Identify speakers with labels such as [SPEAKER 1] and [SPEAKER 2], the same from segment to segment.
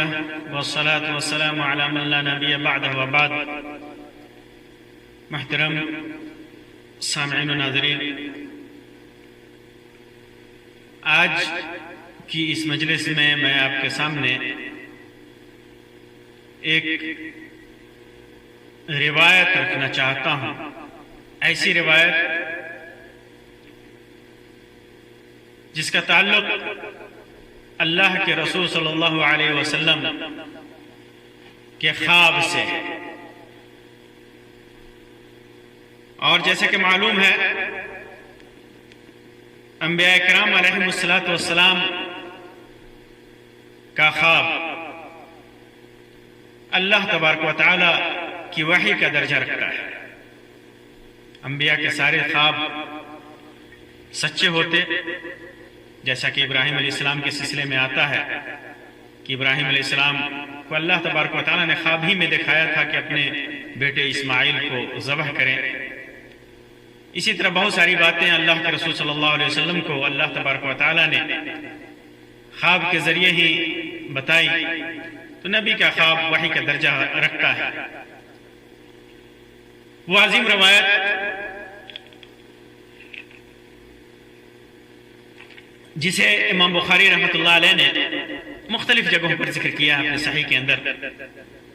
[SPEAKER 1] لله والصلاة والسلام على من لا نبی بعدہ وبعد۔ محترم سامعین و ناظرین، آج کی اس مجلس میں میں آپ کے سامنے ایک روایت رکھنا چاہتا ہوں، ایسی روایت جس کا تعلق اللہ کے رسول صلی اللہ علیہ وسلم کے خواب سے ہے۔ اور جیسے کہ معلوم ہے، انبیاء کرام علیہم السلام کا خواب اللہ تبارک و تعالی کی وحی کا درجہ رکھتا ہے۔ انبیاء کے سارے خواب سچے ہوتے، جیسا کہ ابراہیم علیہ السلام کے سلسلے میں آتا ہے کہ ابراہیم علیہ السلام کو اللہ تبارک و تعالیٰ نے خواب ہی میں دکھایا تھا کہ اپنے بیٹے اسماعیل کو ذبح کریں۔ اسی طرح بہت ساری باتیں اللہ کے رسول صلی اللہ علیہ وسلم کو اللہ تبارک و تعالیٰ نے خواب کے ذریعے ہی بتائی، تو نبی کا خواب وحی کا درجہ رکھتا ہے۔ وہ عظیم روایت جسے امام بخاری رحمۃ اللہ علیہ نے مختلف جگہوں پر ذکر کیا ہے اپنے صحیح کے اندر،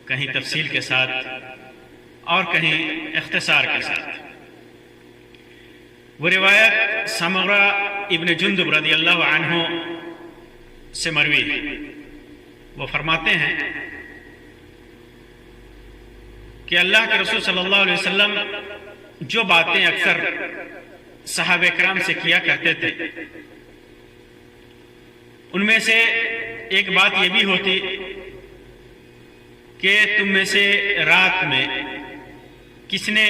[SPEAKER 1] کہیں تفصیل کے ساتھ اور کہیں اختصار کے ساتھ۔ وہ روایت سمرہ ابن جندب رضی اللہ عنہ سے مروی ہے۔ وہ فرماتے ہیں کہ اللہ کے رسول صلی اللہ علیہ وسلم جو باتیں اکثر صحابہ کرام سے کیا کرتے تھے، ان میں سے ایک بات یہ بھی ہوتی کہ تم میں سے رات میں کس نے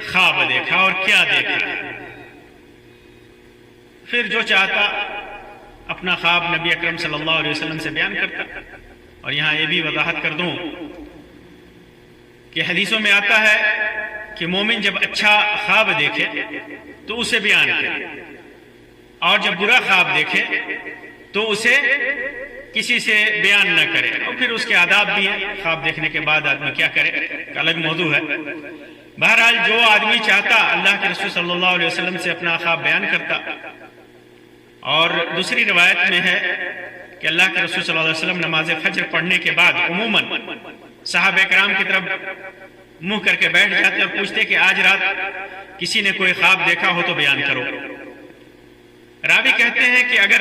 [SPEAKER 1] خواب دیکھا اور کیا دیکھا؟ پھر جو چاہتا اپنا خواب نبی اکرم صلی اللہ علیہ وسلم سے بیان کرتا۔ اور یہاں یہ بھی وضاحت کر دوں کہ حدیثوں میں آتا ہے کہ مومن جب اچھا خواب دیکھے تو اسے بیان کرے، اور جب برا خواب دیکھے تو اسے کسی سے بیان نہ کرے۔ اور پھر اس کے آداب بھی ہیں، خواب دیکھنے کے بعد آدمی کیا کرے، ایک الگ موضوع ہے۔ بہرحال جو آدمی چاہتا اللہ کے رسول صلی اللہ علیہ وسلم سے اپنا خواب بیان کرتا۔ اور دوسری روایت میں ہے کہ اللہ کے رسول صلی اللہ علیہ وسلم نماز فجر پڑھنے کے بعد عموماً صحابہ کرام کی طرف منہ کر کے بیٹھ جاتے اور پوچھتے کہ آج رات کسی نے کوئی خواب دیکھا ہو تو بیان کرو۔ راوی کہتے ہیں کہ اگر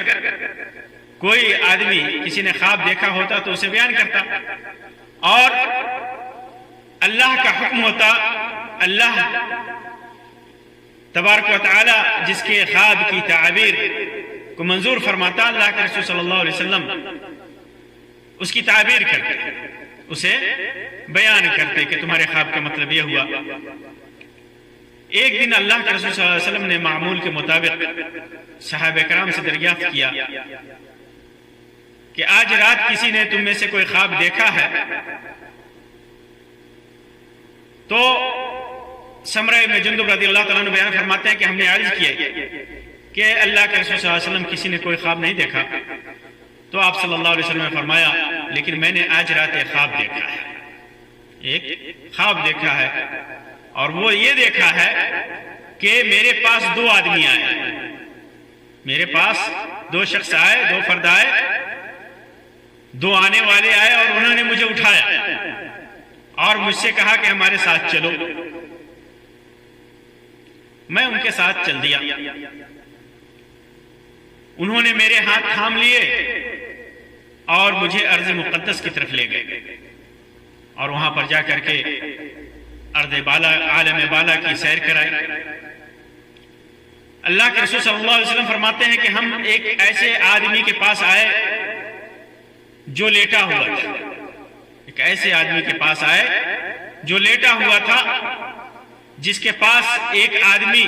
[SPEAKER 1] کوئی آدمی کسی نے خواب دیکھا ہوتا تو اسے بیان کرتا، اور اللہ کا حکم ہوتا، اللہ تبارک و تعالی جس کے خواب کی تعبیر کو منظور فرماتا، اللہ کے رسول صلی اللہ علیہ وسلم اس کی تعبیر کرتے، اسے بیان کرتے کہ تمہارے خواب کا مطلب یہ ہوا۔ ایک دن اللہ کے رسول صلی اللہ علیہ وسلم نے معمول کے مطابق صحابہ کرام سے دریافت کیا کہ آج رات کسی نے تم میں سے کوئی خواب دیکھا ہے؟ تو سمرہ ابن جندب رضی اللہ تعالیٰ عنہ بیان فرماتے ہیں کہ ہم نے عرض کیا کہ اللہ کے رسول صلی اللہ علیہ وسلم کسی نے کوئی خواب نہیں دیکھا، تو آپ صلی اللہ علیہ وسلم نے فرمایا لیکن میں نے آج رات ایک خواب دیکھا ہے، ایک خواب دیکھا ہے، اور وہ یہ دیکھا ہے کہ میرے پاس دو آدمی آئے، میرے پاس دو شخص آئے، دو فرد آئے، دو آنے والے آئے، اور انہوں نے مجھے اٹھایا اور مجھ سے کہا کہ ہمارے ساتھ چلو۔ میں ان کے ساتھ چل دیا، انہوں نے میرے ہاتھ تھام لیے اور مجھے ارض مقدس کی طرف لے گئے، اور وہاں پر جا کر کے ارض بالا، عالم بالا کی سیر کرائی۔ اللہ کے رسول صلی اللہ علیہ وسلم فرماتے ہیں کہ ہم ایک ایسے آدمی کے پاس آئے جو لیٹا ہوا تھا، ایک ایسے آدمی کے پاس آئے جو لیٹا ہوا تھا، جس کے پاس ایک آدمی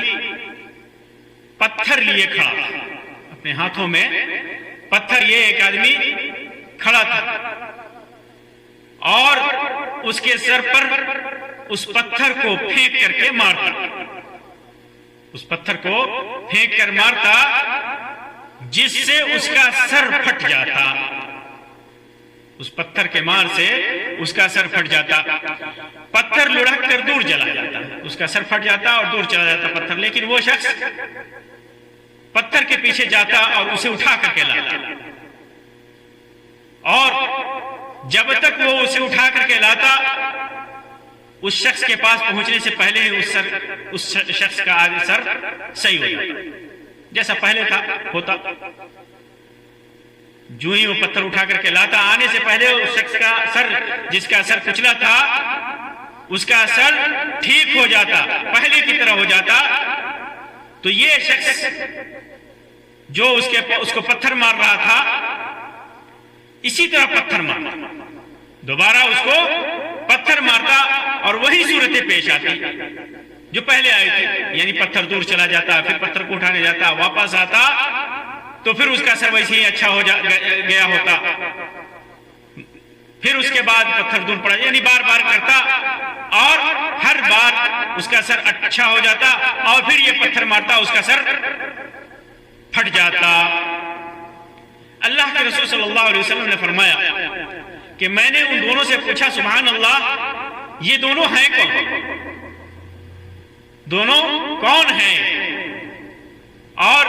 [SPEAKER 1] پتھر لیے کھڑا تھا، اپنے ہاتھوں میں پتھر لیے ایک آدمی کھڑا تھا، اور اس کے سر پر اس پتھر کو پھینک کر کے مارتا، اس پتھر کو پھینک کر مارتا، جس سے اس کا سر پھٹ جاتا۔ اس پتھر کے مار سے اس کا سر پھٹ جاتا، پتھر لڑک کر دور چلا جاتا، اس کا سر پھٹ جاتا اور دور چلا جاتا پتھر، لیکن وہ شخص پتھر کے پیچھے جاتا اور اسے اٹھا کر کے لاتا، اور جب تک وہ اسے اٹھا کر کے لاتا اس شخص کے پاس پہنچنے سے پہلے ہی اس شخص کا آدھی سر صحیح ہو جاتا جیسا پہلے تھا ہوتا۔ جو ہی وہ پتھر اٹھا کر کے لاتا، آنے سے پہلے اس شخص کا سر، جس کا سر کچلا تھا، اس کا سر ٹھیک ہو جاتا، پہلے کی طرح ہو جاتا۔ تو یہ شخص جو اس کو پتھر مار رہا تھا، اسی طرح پتھر مارتا، دوبارہ اس کو پتھر مارتا اور وہی صورتیں پیش آتی جو پہلے آئی تھی، یعنی پتھر دور چلا جاتا، پھر پتھر کو اٹھانے جاتا، واپس آتا تو پھر اس کا سر ویسے ہی اچھا ہو گیا ہوتا، پھر اس کے بعد پتھر دور پڑا، یعنی بار بار کرتا اور ہر بار اس کا سر اچھا ہو جاتا اور پھر یہ پتھر مارتا، اس کا سر پھٹ جاتا۔ اللہ کے رسول صلی اللہ علیہ وسلم نے فرمایا کہ میں نے ان دونوں سے پوچھا سبحان اللہ یہ دونوں ہیں کون؟ دونوں کون ہیں اور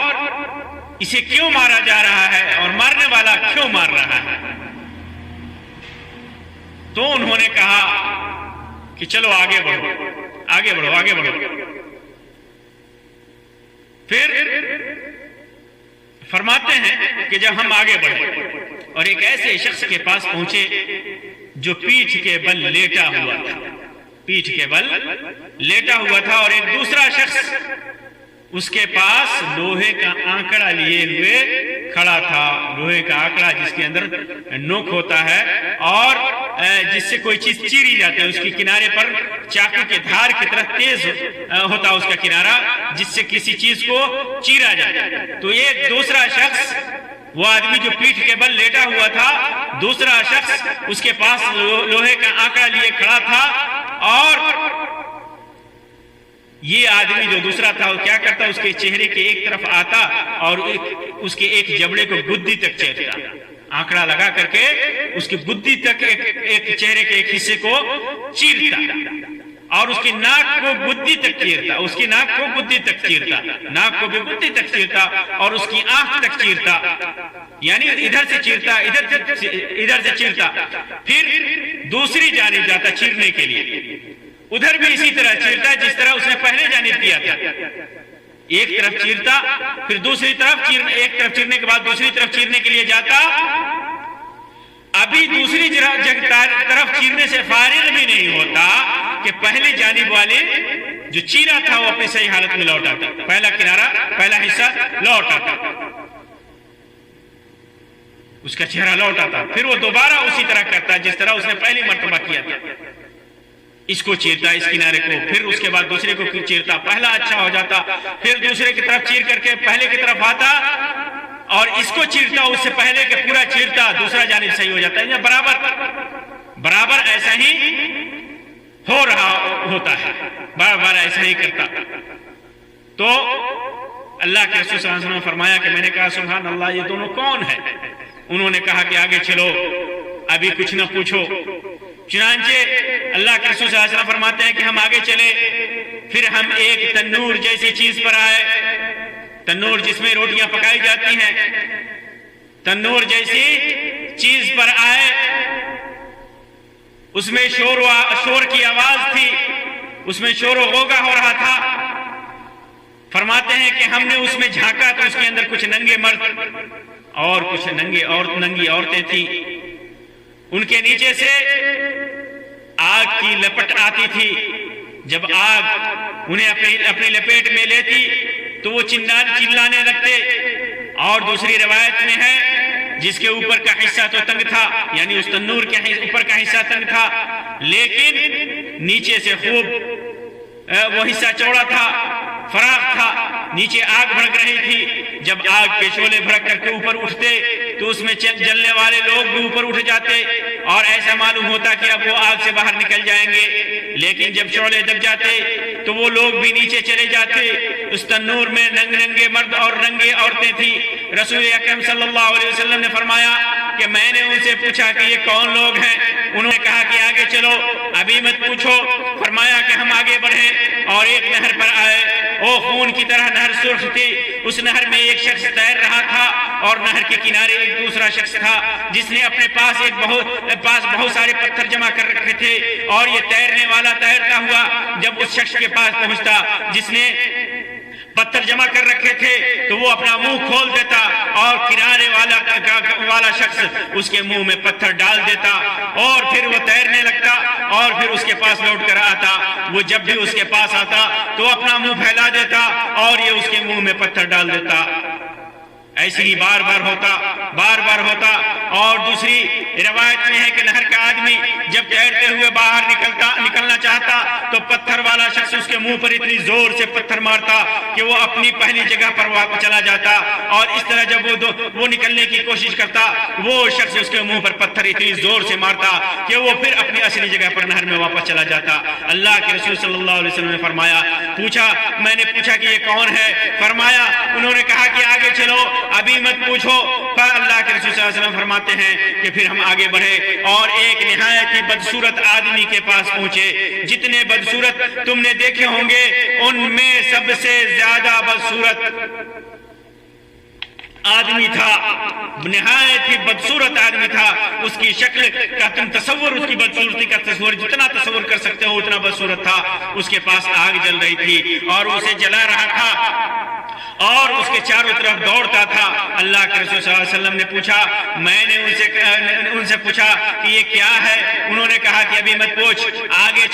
[SPEAKER 1] اسے کیوں مارا جا رہا ہے اور مارنے والا کیوں مار رہا ہے؟ تو انہوں نے کہا کہ چلو آگے بڑھو آگے بڑھو آگے بڑھو۔ پھر فرماتے ہیں کہ جب ہم آگے بڑھے اور ایک ایسے شخص کے پاس پہنچے جو پیٹھ کے بل لیٹا ہوا تھا، پیٹھ کے بل لیٹا ہوا تھا، اور ایک دوسرا شخص اس کے پاس لوہے کا آنکڑا لیے ہوئے کھڑا تھا، لوہے کا آنکڑا جس کے اندر نوک ہوتا ہے اور جس سے کوئی چیز چیری جاتی ہے، اس کی کنارے پر چاقو کے دھار کی طرح تیز ہوتا اس کا کنارہ جس سے کسی چیز کو چیرا جائے۔ تو ایک دوسرا شخص، وہ آدمی جو پیٹھ کے بل لیٹا ہوا تھا، دوسرا شخص اس کے پاس لوہے کا آنکڑا لیے کھڑا تھا، اور یہ آدمی جو دوسرا تھا وہ کیا کرتا، اس کے چہرے کے ایک طرف آتا اور اس کے ایک جبڑے کو گدی تک چیرتا، آنکڑا لگا کر کے اس کی گدی تک ایک چہرے کے ایک حصے کو چیرتا اور اس کی ناک کو گدی تک چیرتا، اس کی ناک کو گدی تک چیرتا، ناک کو بھی گدی تک چیرتا اور اس کی آنکھ تک چیرتا، یعنی ادھر سے چیرتا ادھر سے چیرتا، پھر دوسری جانب جاتا چیرنے کے لیے، ادھر بھی اسی طرح چیرتا جس طرح اس نے پہلے جانب کیا تھا، ایک طرف چیرتا پھر دوسری طرف ایک طرف چیرنے کے بعد دوسری طرف چیرنے کے لیے جاتا، ابھی دوسری طرف چیرنے سے فارغ بھی نہیں ہوتا کہ پہلی جانب والے جو چیرا تھا وہ اپنی صحیح حالت میں لوٹ آتا، پہلا کنارہ پہلا حصہ لوٹ آتا، اس کا چہرہ لوٹ آتا، پھر وہ دوبارہ اسی طرح کرتا جس طرح اس نے پہلی مرتبہ کیا تھا، اس کو چیرتا اس کنارے کو، پھر اس کے بعد دوسرے کو چیرتا، پہلا اچھا ہو جاتا، پھر دوسرے کی طرف چیر کر کے پہلے کی طرف آتا اور اس کو چیرتا، اس سے پہلے کے پورا چیرتا، دوسرا جانب صحیح ہو جاتا ہے، برابر ایسا ہی ہو رہا ہوتا ہے، بار ایسا ہی کرتا۔ تو اللہ کے رسول صلی اللہ علیہ وسلم نے فرمایا کہ میں نے کہا سبحان اللہ یہ دونوں کون ہیں؟ انہوں نے کہا کہ آگے چلو ابھی کچھ نہ پوچھو۔ چنانچہ اللہ کے رسول صلی اللہ علیہ وسلم فرماتے ہیں کہ ہم آگے چلے، پھر ہم ایک تنور جیسی چیز پر آئے، تنور جس میں روٹیاں پکائی جاتی ہیں، تنور جیسی چیز پر آئے، اس میں شور کی آواز تھی، اس میں شور و غوغا ہو رہا تھا۔ فرماتے ہیں کہ ہم نے اس میں جھانکا تو اس کے اندر کچھ ننگے مرد اور کچھ ننگی عورتیں تھیں، ان کے نیچے سے آگ کی لپٹ آتی تھی، جب آگ انہیں اپنی لپیٹ میں لیتی تو وہ چلانے لگتے، اور دوسری روایت میں ہے جس کے اوپر کا حصہ تو تنگ تھا، یعنی اس تنور کے اوپر کا حصہ تنگ تھا لیکن نیچے سے خوب وہ حصہ چوڑا تھا، فراخ تھا، نیچے آگ بھڑک رہی تھی، جب آگ کے شعلے بھڑک کر کے اوپر اٹھتے تو اس میں جلنے والے لوگ بھی اوپر اٹھ جاتے اور ایسا معلوم ہوتا کہ اب وہ آگ سے باہر نکل جائیں گے، لیکن جب شعلے دب جاتے تو وہ لوگ بھی نیچے چلے جاتے۔ اس تنور میں ننگے مرد اور ننگے عورتیں تھی۔ رسول اکرم صلی اللہ علیہ وسلم نے فرمایا کہ میں نے ان سے پوچھا کہ یہ کون لوگ ہیں؟ انہوں نے کہا کہ آگے چلو، ابھی مت پوچھو۔ فرمایا کہ ہم آگے بڑھے اور ایک نہر پر آئے، وہ خون کی طرح نہر سرخ تھی۔ اس نہر میں ایک شخص تیر رہا تھا اور نہر کے کنارے ایک دوسرا شخص تھا جس نے اپنے پاس بہت سارے پتھر جمع کر رکھے تھے، اور یہ تیرنے والا تیرتا ہوا جب اس شخص کے پاس پہنچتا جس نے پتھر جمع کر رکھے تھے تو وہ اپنا منہ کھول دیتا اور کنارے والا شخص اس کے منہ میں پتھر ڈال دیتا، اور پھر وہ تیرنے لگتا اور پھر اس کے پاس لوٹ کر آتا۔ وہ جب بھی اس کے پاس آتا تو اپنا منہ پھیلا دیتا اور یہ اس کے منہ میں پتھر ڈال دیتا۔ ایسے ہی بار بار ہوتا۔ اور دوسری روایت میں ہے کہ نہر کا آدمی جب تیرتے ہوئے باہر نکلنا چاہتا تو پتھر والا شخص اس کے منہ پر اتنی زور سے پتھر مارتا کہ وہ اپنی پہلی جگہ پر واپس چلا جاتا، اور اس طرح جب وہ نکلنے کی کوشش کرتا وہ شخص اس کے منہ پر پتھر اتنی زور سے مارتا کہ وہ پھر اپنی اصلی جگہ پر نہر میں واپس چلا جاتا۔ اللہ کے رسول صلی اللہ علیہ وسلم نے فرمایا، میں نے پوچھا کہ یہ کون ہے؟ فرمایا، انہوں نے کہا کہ آگے چلو، ابھی مت پوچھو۔ پر اللہ کے رسول صلی اللہ علیہ وسلم فرماتے ہیں کہ پھر ہم آگے بڑھے اور ایک نہایت ہی بدصورت آدمی کے پاس پہنچے۔ جتنے بدصورت تم نے دیکھے ہوں گے ان میں سب سے زیادہ بدصورت آدمی تھا، نہایت ہی بدصورت آدمی تھا۔ اس کی شکل کا تم تصور، اس کی بدصورتی کا تصور جتنا تصور کر سکتے ہو اتنا بدصورت تھا۔ اس کے پاس آگ جل رہی تھی اور اسے جلا رہا تھا اور اس کے چاروں طرف دوڑتا تھا۔ اللہ کے رسول صلی اللہ علیہ وسلم نے پوچھا، میں نے ان سے پوچھا کہ یہ کیا ہے؟ انہوں نے کہا کہ ابھی مت پوچھ، آگے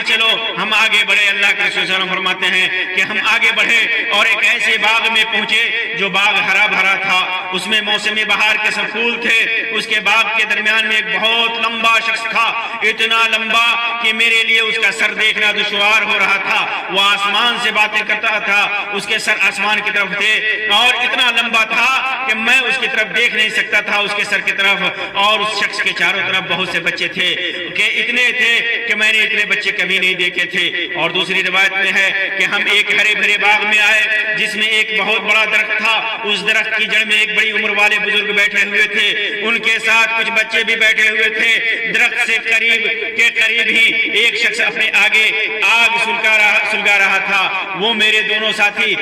[SPEAKER 1] چلو۔ ہم آگے بڑھے۔ اللہ کے رسول صلی اللہ علیہ وسلم فرماتے ہیں کہ ہم آگے بڑھے اور ایک ایسے باغ میں پہنچے جو باغ ہرا بھرا تھا، اس میں موسم بہار کے سب پھول تھے۔ اس کے باغ کے درمیان میں ایک بہت لمبا شخص تھا، اتنا لمبا کہ میرے لیے اس کا سر دیکھنا دشوار ہو رہا تھا۔ وہ آسمان سے باتیں کرتا تھا، اس کے سر آسمان کی طرف تھے اور اتنا لمبا تھا کہ میں اس کی طرف دیکھ نہیں سکتا تھا، اس کے سر کی طرف۔ اور اس شخص کے چاروں طرف بہت سے بچے تھے کہ اتنے تھے کہ میں نے اتنے بچے کبھی نہیں دیکھے تھے۔ اور دوسری روایت میں ہے کہ ہم ایک ہرے بھرے باغ میں آئے جس میں ایک بہت بڑا درخت تھا۔ اس درخت کی جڑ میں ایک بڑی عمر والے بزرگ بیٹھے ہوئے تھے، ان کے ساتھ کچھ بچے بھی بیٹھے ہوئے تھے۔ درخت سے قریب ہی ایک شخص اپنے آگے آگ سلگا رہا تھا۔ وہ میرے دونوں ساتھی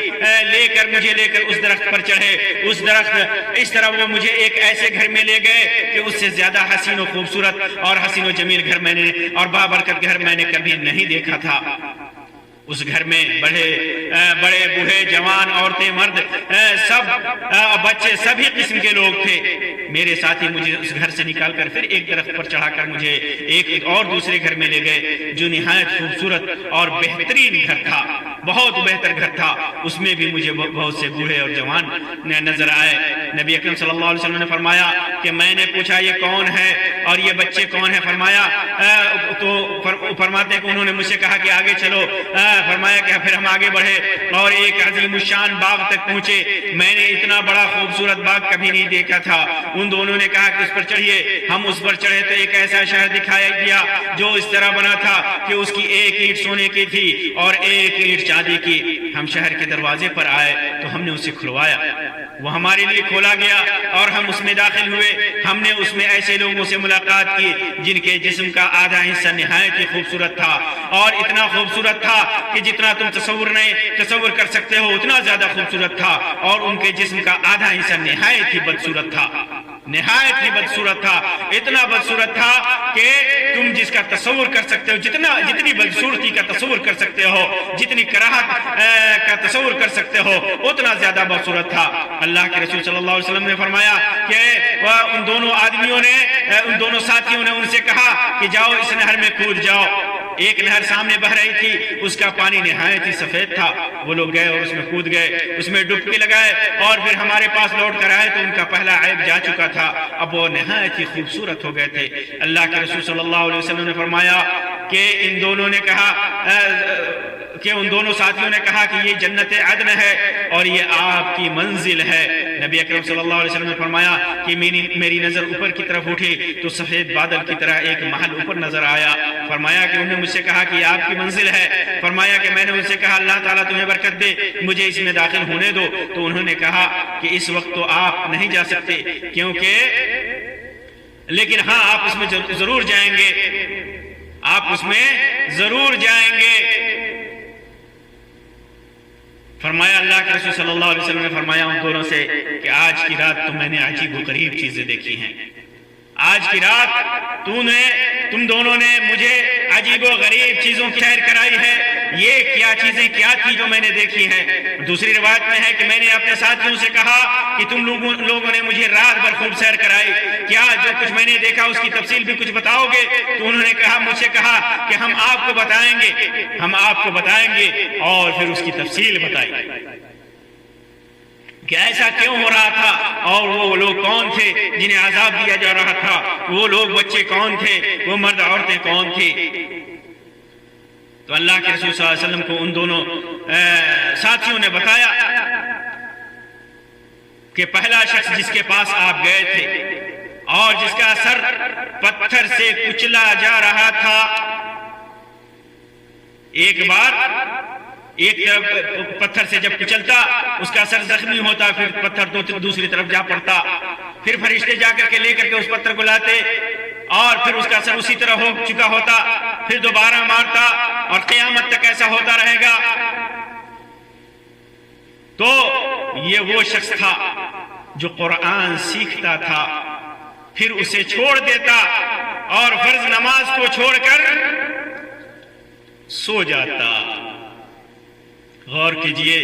[SPEAKER 1] مجھے لے کر اس درخت پر چڑھے۔ اس درخت اس طرح وہ مجھے ایک ایسے گھر میں لے گئے کہ اس سے زیادہ حسین و خوبصورت اور حسین و جمیل گھر میں نے اور بابرکت گھر میں نے کبھی نہیں دیکھا تھا۔ اس گھر میں بڑے بوڑھے جوان عورتیں مرد سب بچے سبھی قسم کے لوگ تھے۔ میرے ساتھی مجھے اس گھر سے نکال کر پھر ایک درخت پر چڑھا کر مجھے ایک اور دوسرے گھر میں لے گئے جو نہایت خوبصورت اور بہترین گھر تھا، بہت بہتر گھر تھا۔ اس میں بھی مجھے بہت سے بوڑھے اور جوان نظر آئے۔ نبی اکرم صلی اللہ علیہ وسلم نے فرمایا کہ میں نے پوچھا یہ کون ہے اور یہ بچے کون ہیں؟ فرماتے ہیں کہ انہوں نے مجھ سے کہا کہ آگے چلو۔ فرمایا کہ پھر ہم آگے بڑھے اور ایک عظیم الشان باغ تک پہنچے۔ میں نے اتنا بڑا خوبصورت باغ کبھی نہیں دیکھا تھا۔ ان دونوں نے کہا کہ اس پر چڑھیے۔ ہم اس پر چڑھے تو ایک ایسا شہر دکھایا گیا جو اس طرح بنا تھا کہ اس کی ایک اینٹ سونے کی تھی اور ایک اینٹ چاندی کی۔ ہم شہر کے دروازے پر آئے تو ہم نے اسے کھلوایا، وہ ہمارے لیے کھولا گیا اور ہم اس میں داخل ہوئے۔ ہم نے اس میں ایسے لوگوں سے ملاقات کی جن کے جسم کا آدھا حصہ نہایت ہی خوبصورت تھا اور اتنا خوبصورت تھا کہ جتنا تم تصور کر سکتے ہو اتنا زیادہ خوبصورت تھا، اور ان کے جسم کا آدھا حصہ نہایت ہی بدصورت تھا، نہایت ہی بدصورت تھا، اتنا بدصورت تھا کہ تم جس کا تصور کر سکتے ہو، جتنی بدصورتی کا تصور کر سکتے ہو، جتنی کراہت کا تصور کر سکتے ہو اتنا زیادہ بدصورت تھا۔ اللہ کے رسول صلی اللہ علیہ وسلم نے فرمایا کہ ان دونوں ساتھیوں نے ان سے کہا کہ جاؤ اس نہر میں کود جاؤ۔ ایک نہر سامنے بہ رہی تھی، اس کا پانی نہایت ہی سفید تھا۔ وہ لوگ گئے اور اس میں کود گئے، اس میں ڈبکی لگائے اور پھر ہمارے پاس لوٹ کر آئے تو ان کا پہلا عیب جا چکا تھا، اب وہ نہایت ہی خوبصورت ہو گئے تھے۔ اللہ کے رسول صلی اللہ علیہ وسلم نے فرمایا کہ ان دونوں ساتھیوں نے کہا کہ یہ جنت عدن ہے اور یہ آپ کی منزل ہے۔ نبی اکرم صلی اللہ علیہ وسلم نے فرمایا کہ میری نظر اوپر کی طرف اٹھی تو سفید بادل کی طرح ایک محل اوپر نظر آیا. فرمایا کہ انہوں نے مجھ سے کہا کہ یہ آپ کی منزل ہے. فرمایا کہ میں نے ان سے کہا اللہ تعالیٰ تمہیں برکت دے, مجھے اس میں داخل ہونے دو. تو انہوں نے کہا کہ اس وقت تو آپ نہیں جا سکتے, لیکن ہاں آپ اس میں ضرور جائیں گے, آپ اس میں ضرور جائیں گے. فرمایا اللہ کے رسول صلی اللہ علیہ وسلم نے فرمایا ان دونوں سے کہ آج کی رات تو میں نے عجیب و غریب چیزیں دیکھی ہیں. آج کی رات تم دونوں نے مجھے عجیب و غریب چیزوں کی سیر کرائی ہے. یہ کیا چیزیں کیا تھی جو میں نے دیکھی ہیں؟ دوسری روایت میں ہے کہ میں نے اپنے ساتھیوں سے کہا کہ تم لوگوں نے مجھے رات بھر خوب سیر کرائی, کیا جو کچھ میں نے دیکھا اس کی تفصیل بھی کچھ بتاؤ گے؟ تو انہوں نے مجھ سے کہا کہ ہم آپ کو بتائیں گے, اور پھر اس کی تفصیل بتائی کہ ایسا کیوں ہو رہا تھا, اور وہ لوگ کون تھے جنہیں عذاب دیا جا رہا تھا, وہ لوگ بچے کون تھے, وہ مرد عورتیں کون تھی. تو اللہ کے رسول صلی اللہ علیہ وسلم کو ان دونوں ساتھیوں نے بتایا کہ پہلا شخص جس کے پاس آپ گئے تھے اور جس کا سر پتھر سے کچلا جا رہا تھا, ایک بار ایک طرف پتھر سے جب کچلتا اس کا سر زخمی ہوتا, پھر پتھر دوسری طرف جا پڑتا, پھر فرشتے جا کر کے لے کر کے اس پتھر کو لاتے اور پھر اس کا سر اسی طرح ہو چکا ہوتا, پھر دوبارہ مارتا اور قیامت تک ایسا ہوتا رہے گا. تو یہ وہ شخص تھا جو قرآن سیکھتا تھا پھر اسے چھوڑ دیتا اور فرض نماز کو چھوڑ کر سو جاتا. غور کیجئے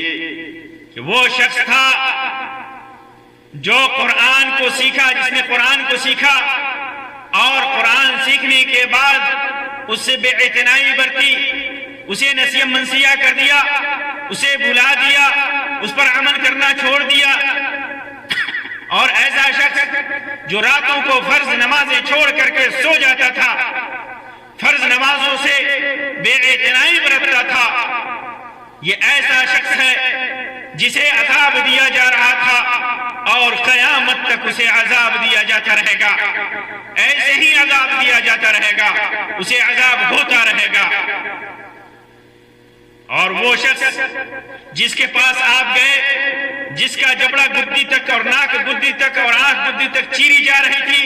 [SPEAKER 1] کہ وہ شخص تھا جو قرآن کو سیکھا, جس نے قرآن کو سیکھا اور قرآن سیکھنے کے بعد اس سے بے اعتنائی برتی, اسے نسیہ منسیہ کر دیا, اسے بھلا دیا, اس پر عمل کرنا چھوڑ دیا. اور ایسا شخص جو راتوں کو فرض نمازیں چھوڑ کر کے سو جاتا تھا, فرض نمازوں سے بے اعتنائی برتتا تھا, یہ ایسا شخص ہے جسے عذاب دیا جا رہا تھا اور قیامت تک اسے عذاب دیا جاتا رہے گا. ایسے ہی عذاب دیا جاتا رہے گا, اسے عذاب ہوتا رہے گا. اور وہ شخص جس کے پاس آپ گئے, جس کا جبڑا گدی تک اور ناک گدی تک اور آنکھ گدی تک چیری جا رہی تھی,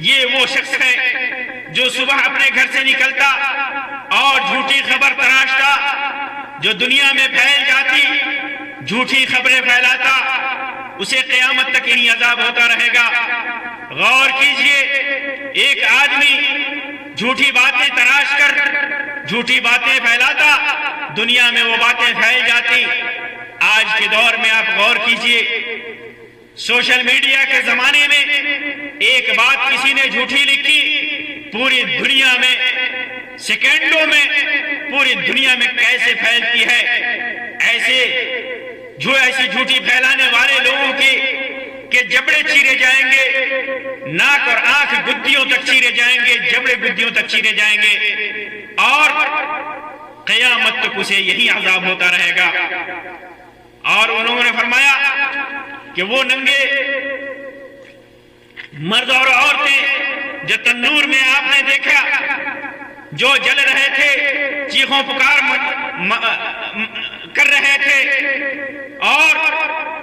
[SPEAKER 1] یہ وہ شخص ہے جو صبح اپنے گھر سے نکلتا اور جھوٹی خبر تراشتا, جو دنیا میں پھیل جاتی, جھوٹی خبریں پھیلاتا, اسے قیامت تک یہی عذاب ہوتا رہے گا. غور کیجئے, ایک آدمی جھوٹی باتیں تراش کر جھوٹی باتیں پھیلاتا, دنیا میں وہ باتیں پھیل جاتی. آج کے دور میں آپ غور کیجئے, سوشل میڈیا کے زمانے میں ایک بات کسی نے جھوٹی لکھی, پوری دنیا میں سیکنڈوں میں پوری دنیا میں کیسے پھیلتی ہے. ایسی جھوٹی پھیلانے والے لوگوں کے جبڑے چیرے جائیں گے, ناک اور آنکھ گدیوں تک چیرے جائیں گے, جبڑے گدیوں تک چیرے جائیں گے, اور قیامت تک اسے یہی عذاب ہوتا رہے گا. اور انہوں نے فرمایا کہ وہ ننگے مرد اور عورتیں جو تندور میں آپ نے دیکھا جو جل رہے تھے, چیخوں پکار کر رہے تھے اور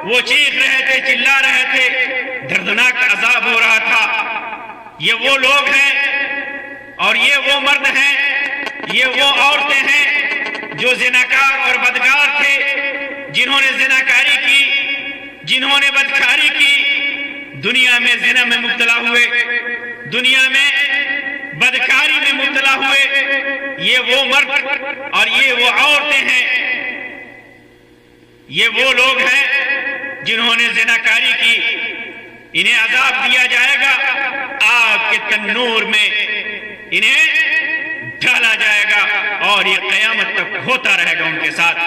[SPEAKER 1] وہ چیخ رہے تھے, چلا رہے تھے, دردناک عذاب ہو رہا تھا. یہ وہ لوگ ہیں اور یہ وہ مرد ہیں, یہ وہ عورتیں ہیں جو زناکار اور بدکار تھے, جنہوں نے زناکاری کی, جنہوں نے بدکاری کی, دنیا میں زنا میں مبتلا ہوئے, دنیا میں بدکاری میں مبتلا ہوئے. یہ وہ مرد اور یہ وہ عورتیں ہیں, یہ وہ لوگ ہیں جنہوں نے زناکاری کی. انہیں عذاب دیا جائے گا, آگ کے تنور میں انہیں ڈالا جائے گا اور یہ قیامت تک ہوتا رہے گا ان کے ساتھ.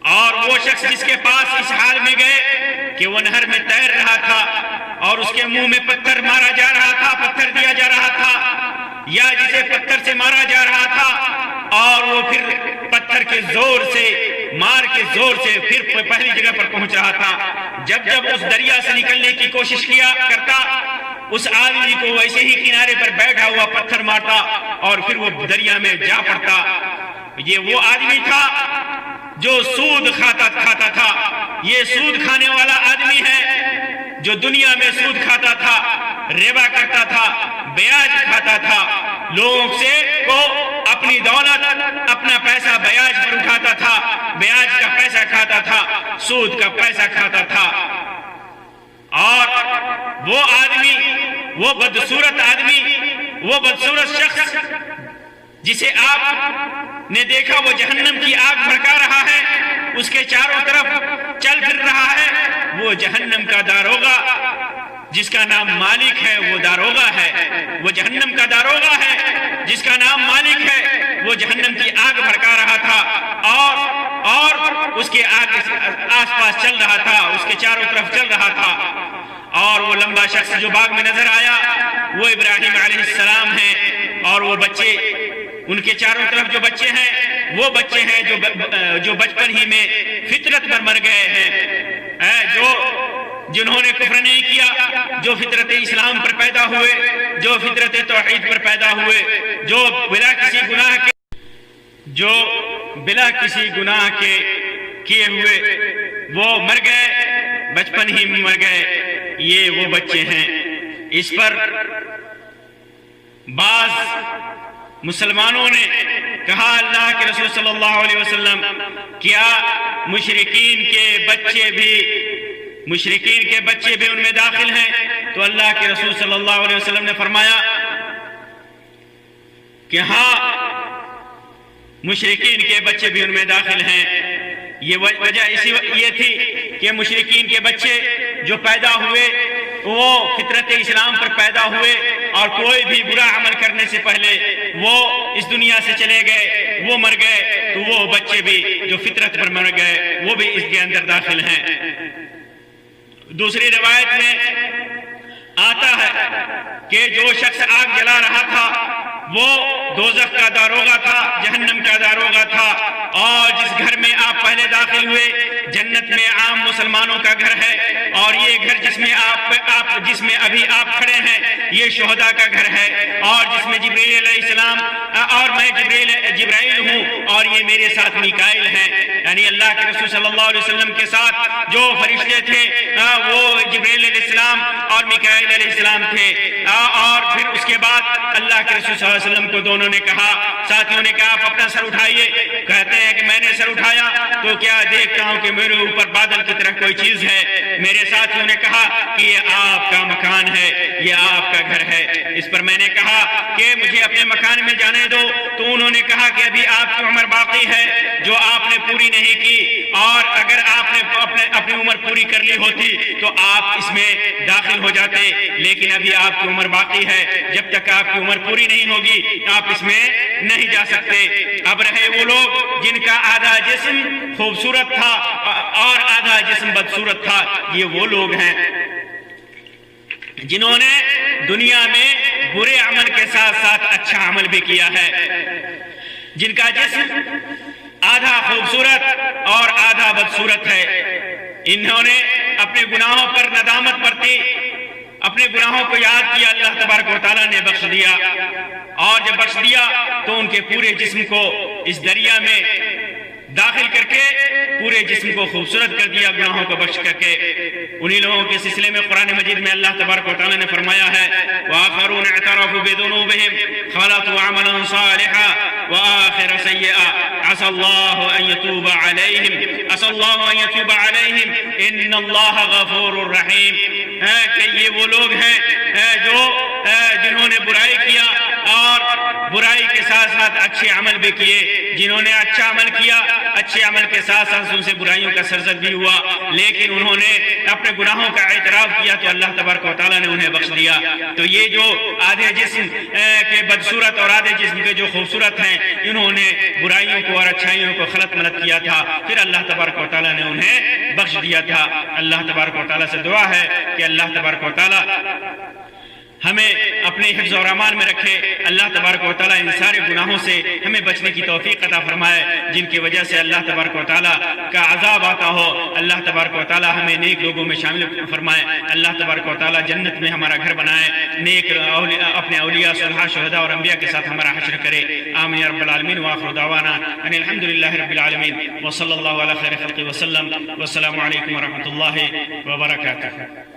[SPEAKER 1] اور وہ شخص جس کے پاس اس حال میں گئے کہ وہ نہر میں تیر رہا تھا اور اس کے منہ میں پتھر مارا جا رہا تھا, پتھر دیا جا رہا تھا, یا جسے پتھر سے مارا جا رہا تھا اور وہ پھر پتھر کے زور سے مار کے زور سے پھر پہلی جگہ پر پہنچ رہا تھا۔ جب اس دریا سے نکلنے کی کوشش کیا کرتا، اس آدمی کو ویسے ہی کنارے پر بیٹھا ہوا پتھر مارتا اور پھر وہ دریا میں جا پڑتا۔ یہ وہ آدمی تھا جو سود کھاتا تھا۔ یہ سود کھانے والا آدمی ہے جو دنیا میں سود کھاتا تھا، ربا کرتا تھا، بیاج کھاتا تھا، لوگوں سے کو اپنی دولت، اپنا پیسہ بیاج پر اٹھاتا تھا، بیاج کا پیسہ کھاتا تھا، سود کا پیسہ کھاتا تھا۔ اور وہ آدمی، وہ بدصورت آدمی، وہ بدصورت شخص جسے آپ نے دیکھا وہ جہنم کی آگ بھڑکا رہا ہے، اس کے چاروں طرف چل پھر رہا ہے، وہ جہنم کا داروغہ جس کا نام مالک ہے، وہ داروغہ ہے۔ وہ جہنم کا داروغہ ہے جس کا نام مالک ہے، وہ جہنم کی آگ بھڑکا رہا تھا اور اس کے آس پاس چل رہا تھا، اس کے چاروں طرف چل رہا تھا۔ اور وہ لمبا شخص جو باغ میں نظر آیا وہ ابراہیم علیہ السلام ہیں، اور وہ بچے، ان کے چاروں طرف جو بچے ہیں وہ بچے ہیں جو بچپن ہی میں فطرت پر مر گئے ہیں، جنہوں نے کفر نہیں کیا، جو فطرت اسلام پر پیدا ہوئے، جو فطرت توحید پر پیدا ہوئے، جو بلا کسی گناہ کے کیے ہوئے وہ مر گئے، بچپن ہی میں مر گئے۔ یہ وہ بچے ہیں۔ اس پر بعض مسلمانوں نے کہا اللہ کے رسول صلی اللہ علیہ وسلم، کیا مشرکین کے بچے بھی ان میں داخل ہیں؟ تو اللہ کے رسول صلی اللہ علیہ وسلم نے فرمایا کہ ہاں، مشرکین کے بچے بھی ان میں داخل ہیں۔ یہ وجہ یہ تھی کہ مشرکین کے بچے جو پیدا ہوئے وہ فطرت اسلام پر پیدا ہوئے، اور کوئی بھی برا عمل کرنے سے پہلے وہ اس دنیا سے چلے گئے، وہ مر گئے، تو وہ بچے بھی جو فطرت پر مر گئے وہ بھی اس کے اندر داخل ہیں۔ دوسری روایت میں آتا ہے کہ جو شخص آگ جلا رہا تھا وہ دوزخ کا داروغہ تھا، جہنم کا داروغہ تھا، اور جس گھر میں آپ پہلے داخل ہوئے جنت میں عام مسلمانوں کا گھر ہے، اور یہ گھر جس میں ابھی آپ کھڑے ہیں یہ شہداء کا گھر ہے، اور جس میں جبرائیل علیہ السلام اور میں جبرائیل ہوں، اور یہ میرے ساتھ میکائیل ہیں، یعنی اللہ کے رسول صلی اللہ علیہ وسلم کے ساتھ جو فرشتے تھے وہ جبرائیل علیہ السلام اور میکائیل علیہ السلام تھے۔ اور پھر اس کے بعد اللہ کے رسول صلی اللہ علیہ وسلم کو دونوں نے کہا، ساتھیوں نے کہا آپ اپنا سر اٹھائیے۔ کہتے ہیں کہ میں نے سر اٹھایا تو کیا دیکھتا ہوں کہ میرے اوپر بادل کی طرح کوئی چیز ہے۔ میرے ساتھیوں نے کہا کہ یہ آپ کا مکان ہے، یہ آپ کا گھر ہے۔ اس پر میں نے کہا کہ مجھے اپنے مکان میں جانے دو، تو انہوں نے کہا کہ ابھی آپ کی عمر باقی ہے جو آپ نے پوری نہیں کی، اور اگر آپ نے اپنی عمر پوری کر لی ہوتی تو آپ اس میں داخل ہو جاتے، لیکن ابھی آپ کی عمر باقی ہے، جب تک آپ کی عمر پوری نہیں ہوگی آپ اس میں نہیں جا سکتے۔ اب رہے وہ لوگ جن کا آدھا جسم خوبصورت تھا اور آدھا جسم بدصورت تھا، یہ وہ لوگ ہیں جنہوں نے دنیا میں برے عمل کے ساتھ ساتھ اچھا عمل بھی کیا ہے، جن کا جسم آدھا خوبصورت اور آدھا بدصورت ہے۔ انہوں نے اپنے گناہوں پر ندامت برتی، اپنے گناہوں کو یاد کیا، اللہ تبارک و تعالیٰ نے بخش دیا، اور جب بخش دیا تو ان کے پورے جسم کو اس دریا میں داخل کر کے پورے جسم کو خوبصورت کر دیا، گناہوں کو بخش کر کے۔ انہی لوگوں کے سلسلے میں قرآن مجید میں اللہ تبارک و تعالیٰ نے فرمایا ہے وَآخَرُونَ اعْتَرَفُوا بِذُنُوبِهِمْ خَلَطُوا عَمَلًا صَالِحًا وَآخَرَ سَيِّئًا عَسَى اللَّهُ أَن يَتُوبَ عَلَيْهِمْ إِنَّ اللَّهَ غَفُورٌ رَحِيمٌ۔ کہ یہ وہ لوگ ہیں جو جنہوں نے برائی کیا اور برائی کے ساتھ ساتھ اچھے عمل بھی کیے، جنہوں نے اچھا عمل کیا، اچھے عمل کے ساتھ ساتھ ان سے برائیوں کا سرزد بھی ہوا، لیکن انہوں نے اپنے گناہوں کا اعتراف کیا تو اللہ تبارک و تعالیٰ نے انہیں بخش دیا۔ تو یہ جو آدھے جسم کے بدصورت اور آدھے جسم کے جو خوبصورت ہیں، انہوں نے برائیوں کو اور اچھائیوں کو خلط ملط کیا تھا، پھر اللہ تبارک و تعالیٰ نے انہیں بخش دیا تھا۔ اللہ تبارک و تعالیٰ سے دعا ہے کہ اللہ تبارک و تعالیٰ ہمیں اپنے حفظ و امان میں رکھے، اللہ تبارک و تعالیٰ ان سارے گناہوں سے ہمیں بچنے کی توفیق عطا فرمائے جن کی وجہ سے اللہ تبارک و تعالیٰ کا عذاب آتا ہو۔ اللہ تبارک و تعالیٰ ہمیں نیک لوگوں میں شامل فرمائے، اللہ تبارک و تعالیٰ جنت میں ہمارا گھر بنائے، نیک اپنے اولیاء صالحاء شہداء اور انبیاء کے ساتھ ہمارا حشر کرے۔ آمین یا رب العالمین، وآخر دعوانا ان الحمدللہ رب العالمین، وصلی اللہ علی خیر خلقہ وسلم، والسلام علیکم ورحمۃ اللہ وبرکاتہ۔